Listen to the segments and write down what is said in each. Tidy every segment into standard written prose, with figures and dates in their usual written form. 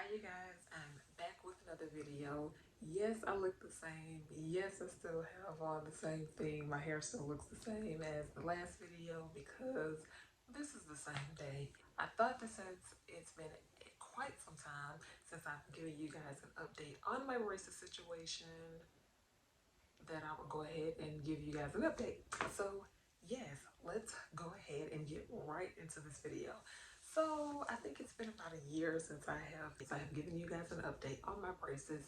You guys, I'm back with another video. Yes, I look the same. Yes, I still have on the same thing. My hair still looks the same as the last video because this is the same day. I thought that since it's been quite some time since I've given you guys an update on my braces situation, that I would go ahead and give you guys an update. So yes, let's go ahead and get right into this video. So I think it's been about a year since I have given you guys an update on my braces.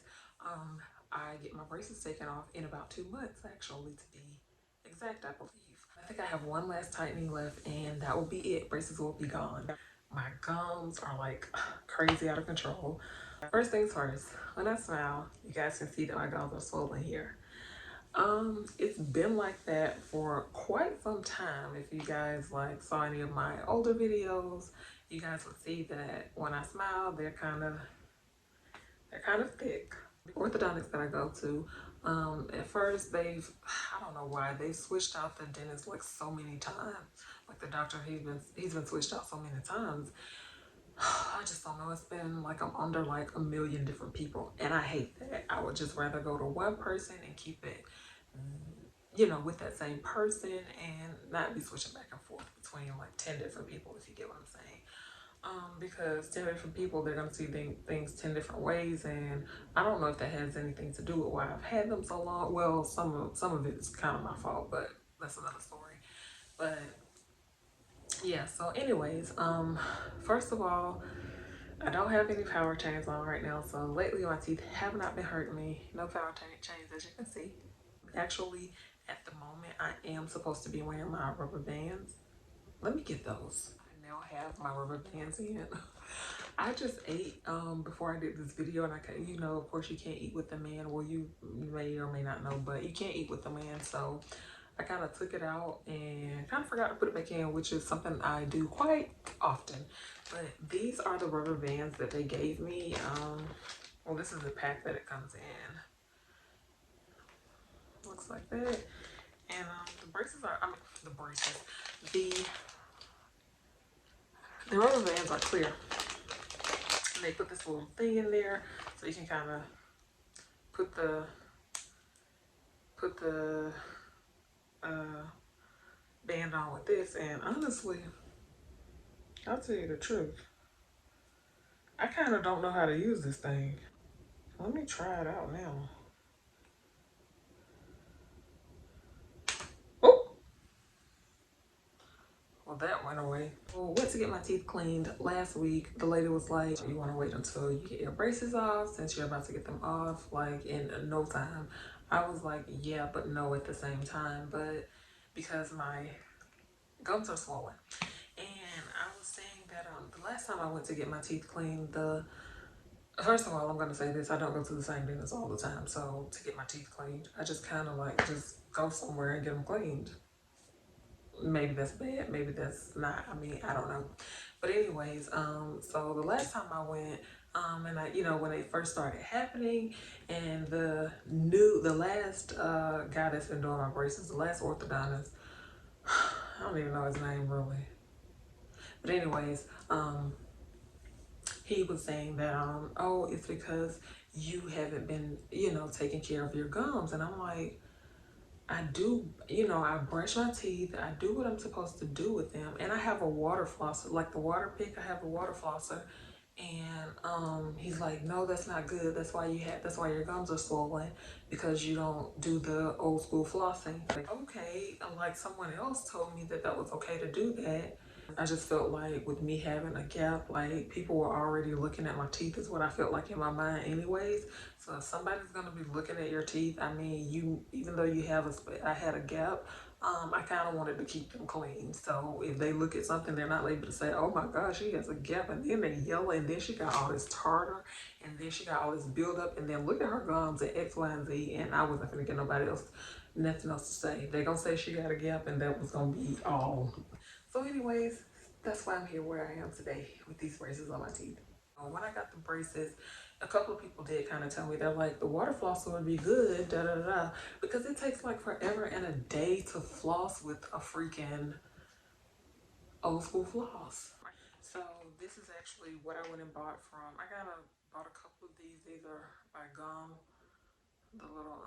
I get my braces taken off in about 2 months, actually, to be exact, I believe. I think I have one last tightening left, and that will be it. Braces will be gone. My gums are like crazy out of control. First things first, when I smile, you guys can see that my gums are swollen here. It's been like that for quite some time. If you guys like saw any of my older videos, you guys would see that when I smile, they're kind of thick. The orthodontics that I go to, at first I don't know why, they've switched out the dentist like so many times. Like the doctor, he's been switched out so many times. I just don't know. It's been like I'm under like a million different people, and I hate that. I would just rather go to one person and keep it, with that same person and not be switching back and forth between like 10 different people, if you get what I'm saying. Because 10 different people, they're gonna see things 10 different ways, and I don't know if that has anything to do with why I've had them so long. Well, some of it is kind of my fault, but that's another story. But yeah, so anyways, first of all, I don't have any power chains on right now, so lately my teeth have not been hurting me. No power chains, as you can see. Actually, at the moment, I am supposed to be wearing my rubber bands. Let me get those. I now have my rubber bands in. I just ate before I did this video, and I can, of course you can't eat with the man. Well, you may or may not know, but you can't eat with the man, so I kind of took it out and kind of forgot to put it back in, which is something I do quite often. But these are the rubber bands that they gave me. Well, this is the pack that it comes in. Looks like that. And the braces are, the braces, the rubber bands are clear. And they put this little thing in there so you can kind of put the band on with this. And honestly, I'll tell you the truth, I kind of don't know how to use this thing. Let me try it out now. Oh, well, that went away. Well, went to get my teeth cleaned last week. The lady was like, you want to wait until you get your braces off since you're about to get them off like in no time. I was like, yeah, but no at the same time. But because my gums are swollen. And I was saying that the last time I went to get my teeth cleaned, first of all, I'm going to say this, I don't go to the same dentist all the time. So to get my teeth cleaned, I just kind of like just go somewhere and get them cleaned. Maybe that's bad, maybe that's not, I mean, I don't know. But anyways, so the last time I went, and I, when they first started happening, and the last guy that's been doing my braces, the last orthodontist, I don't even know his name really. But anyways, he was saying that, oh, it's because you haven't been, taking care of your gums. And I'm like, I do, I brush my teeth. I do what I'm supposed to do with them. And I have a water flosser, like the water pick, I have a water flosser. And he's like, no, that's not good. That's why your gums are swollen, because you don't do the old school flossing. Like, okay, like someone else told me that was okay to do that. I just felt like with me having a gap, like people were already looking at my teeth, is what I felt like in my mind anyways. So if somebody's gonna be looking at your teeth, I mean, even though I had a gap, I kind of wanted to keep them clean. So if they look at something, they're not able to say, oh my gosh, she has a gap, and then they yell, and then she got all this tartar, and then she got all this buildup, and then look at her gums and X, Y, and Z, and I wasn't gonna get nothing else to say. They're gonna say she got a gap, and that was gonna be all. So anyways, that's why I'm here where I am today with these braces on my teeth. When I got the braces, a couple of people did kind of tell me, they're like, the water flosser would be good, da da da, because it takes like forever and a day to floss with a freaking old school floss. So this is actually what I went and bought from. I bought These are my gum, the little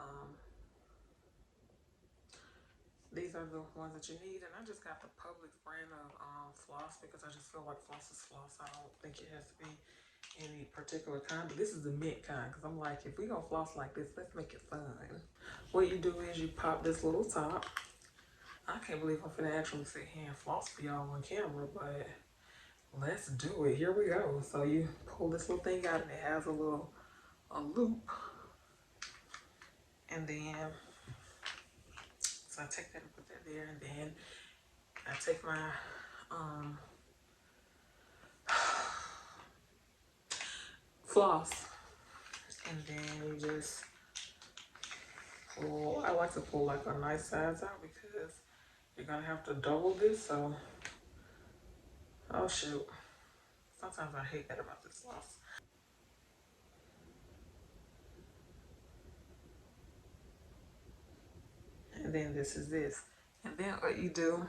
these are the ones that you need, and I just got the Publix brand of floss because I just feel like floss is floss. I don't think it has to be any particular kind, but this is the mint kind because I'm like, if we gonna floss like this, let's make it fun. What you do is you pop this little top. I can't believe I'm finna actually sit here and floss for y'all on camera, but let's do it. Here we go. So you pull this little thing out and it has a loop, and then so I take that and put that there, and then I take my floss, and then you just pull. I like to pull like a nice size out because you're gonna have to double this. So, oh shoot. Sometimes I hate that about this floss. And then this is this. And then what you do,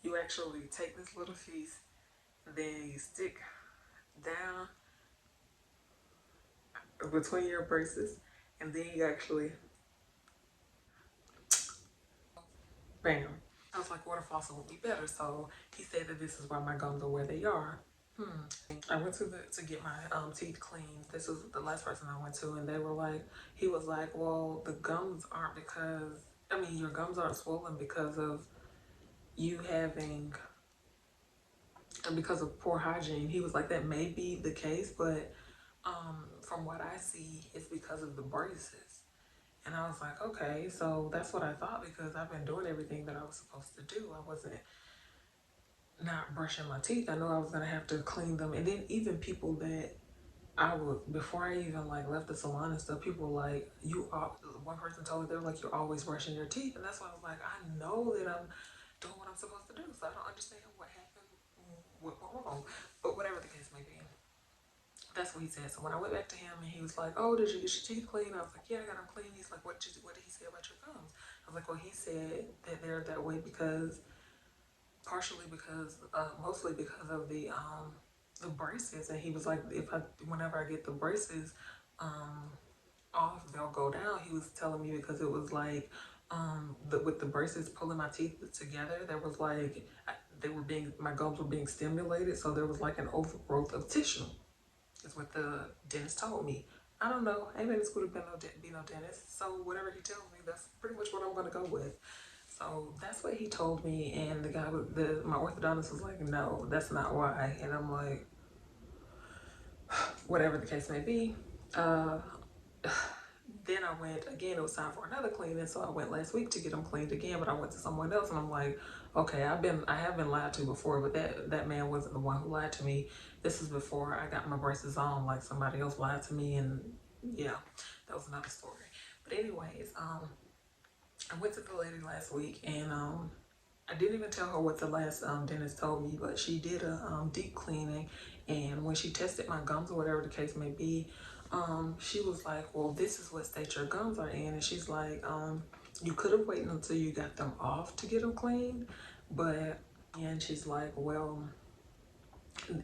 you actually take this little piece, and then you stick down between your braces, and then you actually, bam. I was like, water flossing would be better. So he said that this is why my gums are where they are. I went to get my teeth cleaned. This was the last person I went to, and they were like, he was like, well, the gums aren't because, I mean, your gums aren't swollen because of you having, and because of poor hygiene. He was like, that may be the case, but from what I see, it's because of the braces. And I was like, okay, so that's what I thought because I've been doing everything that I was supposed to do. I wasn't not brushing my teeth. I know I was gonna have to clean them. And then even people that I would, before I even like left the salon and stuff, people were like, one person told me, they were like, you're always brushing your teeth. And that's why I was like, I know that I'm doing what I'm supposed to do. So I don't understand what happened, what went wrong. But whatever the case may be, that's what he said. So when I went back to him and he was like, oh, did you get your teeth clean? I was like, yeah, I got them clean. He's like, what did he say about your gums? I was like, well, he said that they're that way because, partially because, mostly because of the braces. And he was like, whenever I get the braces off, they'll go down. He was telling me because it was like, with the braces pulling my teeth together, there was like, my gums were being stimulated. So there was like an overgrowth of tissue. Is what the dentist told me. I don't know. I ain't been to school to be no dentist. So whatever he tells me, that's pretty much what I'm gonna go with. So that's what he told me, and the guy, my orthodontist was like, no, that's not why. And I'm like, whatever the case may be. Then I went again, it was time for another cleaning. So I went last week to get them cleaned again, but I went to someone else and I'm like, okay, I have been lied to before, but that man wasn't the one who lied to me. This is before I got my braces on, like somebody else lied to me, and yeah, that was another story. But anyways, I went to the lady last week and I didn't even tell her what the last dentist told me, but she did a deep cleaning, and when she tested my gums or whatever the case may be, she was like, well, this is what state your gums are in. And she's like, you could have waited until you got them off to get them cleaned, but, and she's like, well,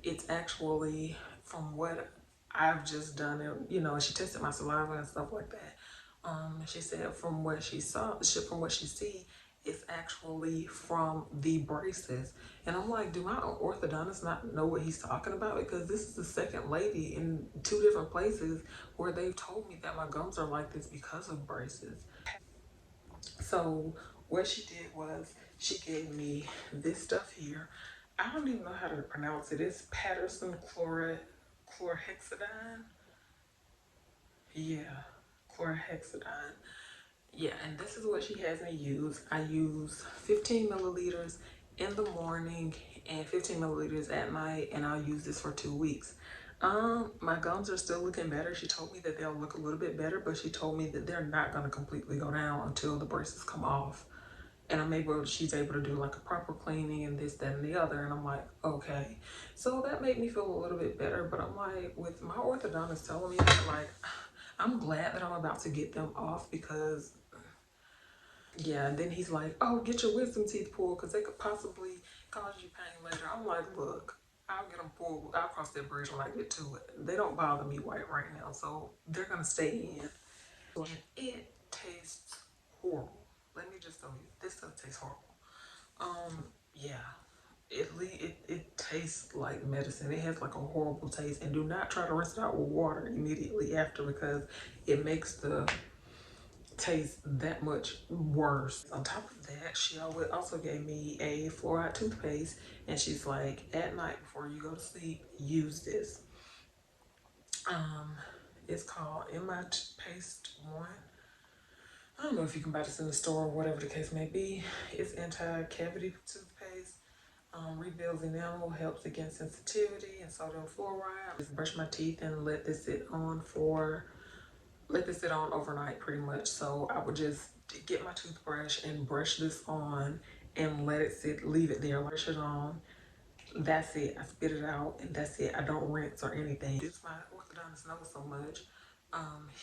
it's actually from what I've just done, and you know, she tested my saliva and stuff like that. She said from what she saw, from what she see, it's actually from the braces. And I'm like, do my orthodontist not know what he's talking about? Because this is the second lady in 2 different places where they've told me that my gums are like this because of braces. So what she did was she gave me this stuff here. I don't even know how to pronounce it. It's Patterson chlorhexidine. Yeah, chlorhexidine. Yeah, and this is what she has me use. I use 15 milliliters in the morning and 15 milliliters at night, and I'll use this for 2 weeks. My gums are still looking better. She told me that they'll look a little bit better, but she told me that they're not gonna completely go down until the braces come off. And she's able to do like a proper cleaning and this, that, and the other. And I'm like, okay. So that made me feel a little bit better. But I'm like, with my orthodontist telling me that, like, I'm glad that I'm about to get them off because, yeah. And then he's like, oh, get your wisdom teeth pulled because they could possibly cause you pain later. I'm like, look, I'll get them pulled. I'll cross that bridge when I get to it. They don't bother me right now, so they're gonna stay in. And it tastes horrible. Let me just tell you, this stuff tastes horrible. Yeah. It tastes like medicine. It has like a horrible taste. And do not try to rinse it out with water immediately after, because it makes the taste that much worse. On top of that, she also gave me a fluoride toothpaste, and she's like, at night before you go to sleep, use this. It's called MI Paste One. I don't know if you can buy this in the store or whatever the case may be. It's anti-cavity toothpaste. Rebuilds enamel, helps against sensitivity and sodium fluoride. Just brush my teeth and let this sit on overnight pretty much. So I would just get my toothbrush and brush this on and let it sit, leave it there, brush it on. That's it. I spit it out and that's it. I don't rinse or anything. This my orthodontist knows so much.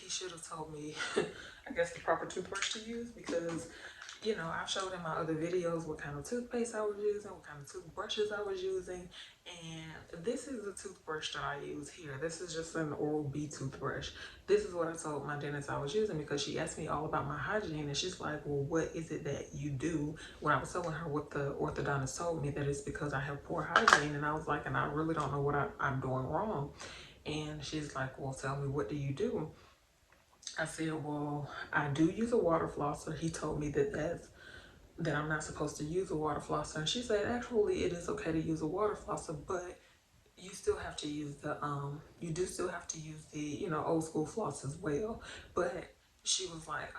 He should have told me, I guess, the proper toothbrush to use, because, you know, I've showed in my other videos what kind of toothpaste I was using, what kind of toothbrushes I was using, and this is the toothbrush that I use here. This is just an Oral-B toothbrush. This is what I told my dentist I was using, because she asked me all about my hygiene, and she's like, well, what is it that you do? When I was telling her what the orthodontist told me, that it's because I have poor hygiene, and I was like, and I really don't know what I'm doing wrong. And she's like, well, tell me, what do you do? I said, well, I do use a water flosser. He told me that I'm not supposed to use a water flosser. And she said, actually, it is okay to use a water flosser, but you still have to use you do still have to use the, you know, old school floss as well. But she was like,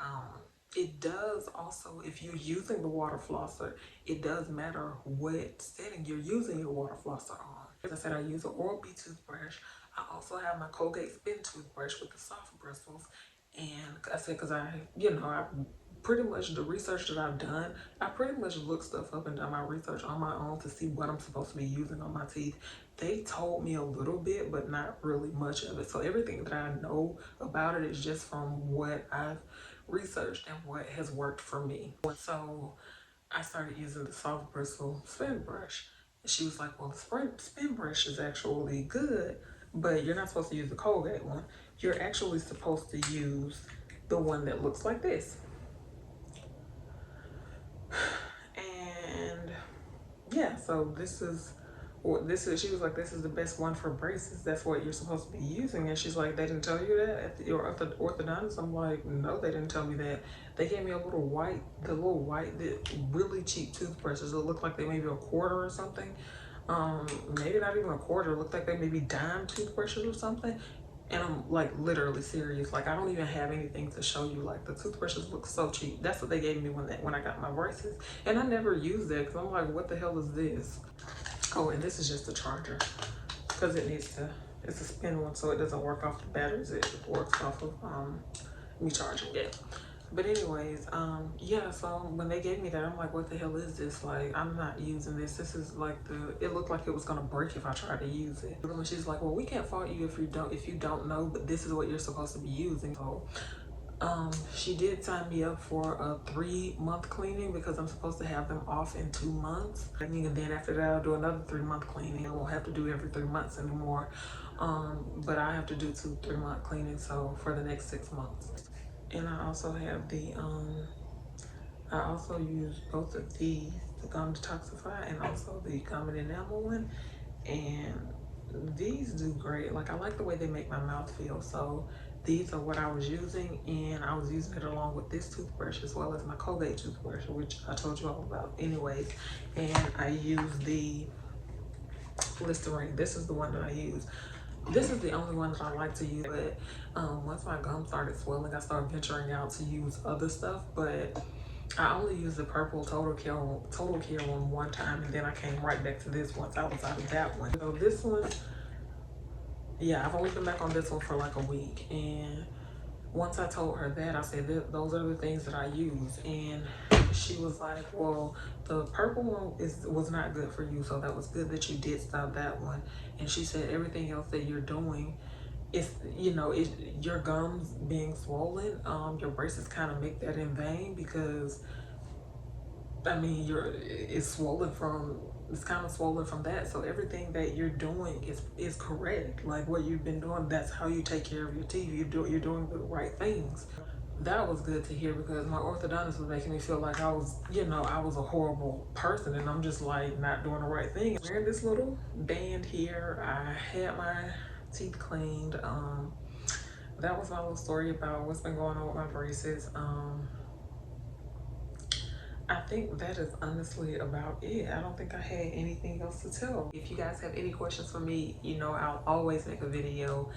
it does also, if you're using the water flosser, it does matter what setting you're using your water flosser on. As I said, I use an Oral-B toothbrush. I also have my Colgate Spin toothbrush with the soft bristles. And I said, because I pretty much, the research that I've done, I pretty much looked stuff up and done my research on my own to see what I'm supposed to be using on my teeth. They told me a little bit, but not really much of it. So everything that I know about it is just from what I've researched and what has worked for me. So I started using the soft bristle spin brush. And she was like, well, the spin brush is actually good, but you're not supposed to use the Colgate one. You're actually supposed to use the one that looks like this. And yeah, so she was like, this is the best one for braces. That's what you're supposed to be using. And she's like, they didn't tell you that at your orthodontist? I'm like, no, they didn't tell me that. They gave me the really cheap toothbrushes. It looked like they maybe a quarter or something. Maybe not even a quarter. It looked like they maybe dime toothbrushes or something. And I'm like literally serious. Like, I don't even have anything to show you. Like, the toothbrushes look so cheap. That's what they gave me when I got my braces. And I never used that because I'm like, what the hell is this? Oh, and this is just the charger, because it's a spin one, so it doesn't work off the batteries. It works off of me charging it. But anyways, yeah, so when they gave me that, I'm like, what the hell is this? Like, I'm not using this. This is like it looked like it was gonna break if I tried to use it. And she's like, well, we can't fault you if you don't know, but this is what you're supposed to be using. So she did sign me up for a 3-month cleaning, because I'm supposed to have them off in 2 months. And then after that, I'll do another 3-month cleaning. I won't have to do every 3 months anymore. But I have to do 2 3-month cleanings, so for the next 6 months. And I also have I also use both of these, the gum detoxify and also the gum and enamel one. And these do great. Like, I like the way they make my mouth feel. So these are what I was using, and I was using it along with this toothbrush as well as my Colgate toothbrush, which I told you all about anyways. And I use the Listerine. This is the one that I use. This is the only one that I like to use, but once my gum started swelling, I started venturing out to use other stuff. But I only used the purple Total Care one time, and then I came right back to this once I was out of that one. So this one, yeah, I've only been back on this one for like a week. And once I told her that, I said, those are the things that I use. And she was like, well, the purple one was not good for you, so that was good that you did stop that one. And she said everything else that you're doing is, your gums being swollen, your braces kind of make that in vain, because I mean, it's swollen from it's kind of swollen from that. So everything that you're doing is correct. Like what you've been doing, that's how you take care of your teeth. You're doing the right things. That was good to hear, because my orthodontist was making me feel like I was, you know, I was a horrible person, and I'm just like not doing the right thing. Wearing this little band here. I had my teeth cleaned. That was my little story about what's been going on with my braces. I think that is honestly about it. I don't think I had anything else to tell. If you guys have any questions for me, you know, I'll always make a video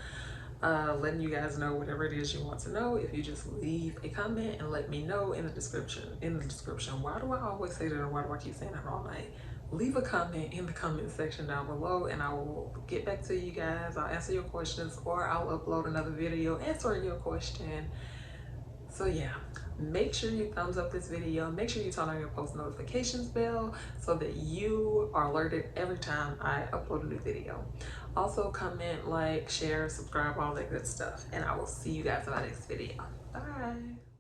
letting you guys know whatever it is you want to know. If you just leave a comment and let me know in the description. Why do I always say that, or why do I keep saying that all night? Leave a comment in the comment section down below, and I will get back to you guys. I'll answer your questions, or I'll upload another video answering your question. So yeah, make sure you thumbs up this video. Make sure you turn on your post notifications bell so that you are alerted every time I upload a new video. Also comment, like, share, subscribe, all that good stuff. And I will see you guys in my next video. Bye.